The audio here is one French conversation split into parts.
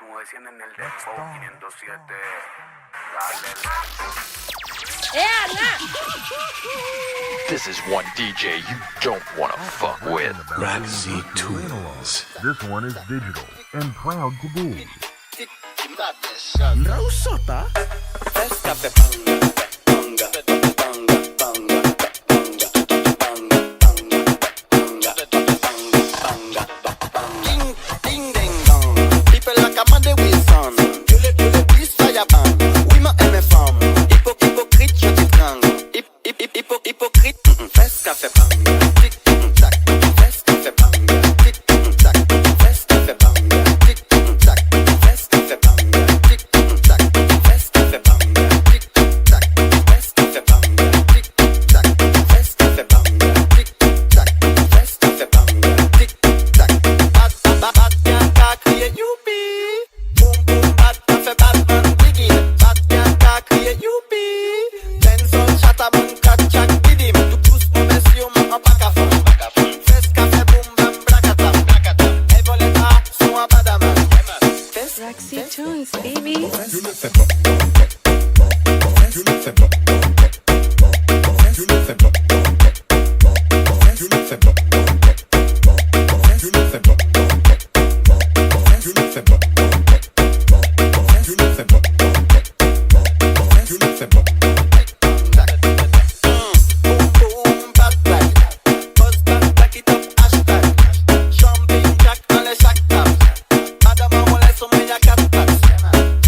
como decían en el Dembow 507. Dale. This is one DJ you don't wanna fuck with. Raxi Tools. This one is digital and proud to be. Rausota. People like a man de Wilson. You le plus fire bang. Oui ma aime femme. Hypocrite je te prends. Hypocrite. Fais café bang. Tic tac. Fais café bang. Tic tac. Fais café bang. Tic tac. Fais café bang. Tic tac. Fais café bang. Tic tac. Fais café bang. Tic tac. Fais café bang. Tic tac. Fais café bang. Tic tac. Bat ya crier youpi. Boom boom bat fait Batman diggy. Bat ya crier youpi. Benson chataman kat chak bidim. Tous mon messieurs en pack à fond. Fes café boom bam blakatam. Evoleta son à badaman. Raxi Tunes, baby. Tu le fais pas. Tu le fais pas. Tu le fais pas. Tu le fais pas. Tu le fais pas. Tu le fais pas. Tu le fais pas. Tu le fais pas. Boom boom bat black. Buzz back it up hashtag. Jumping jack dans les sacs tap. Madame on laisse son main à 4 packs.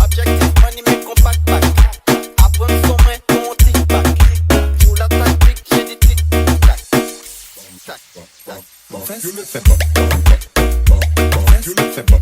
Objectif money mais compact pack. Apprendre son main pour un tic tac. Pour la tactique j'ai des tic tac. Tac tac. Tu le fais pas. Tu le fais pas.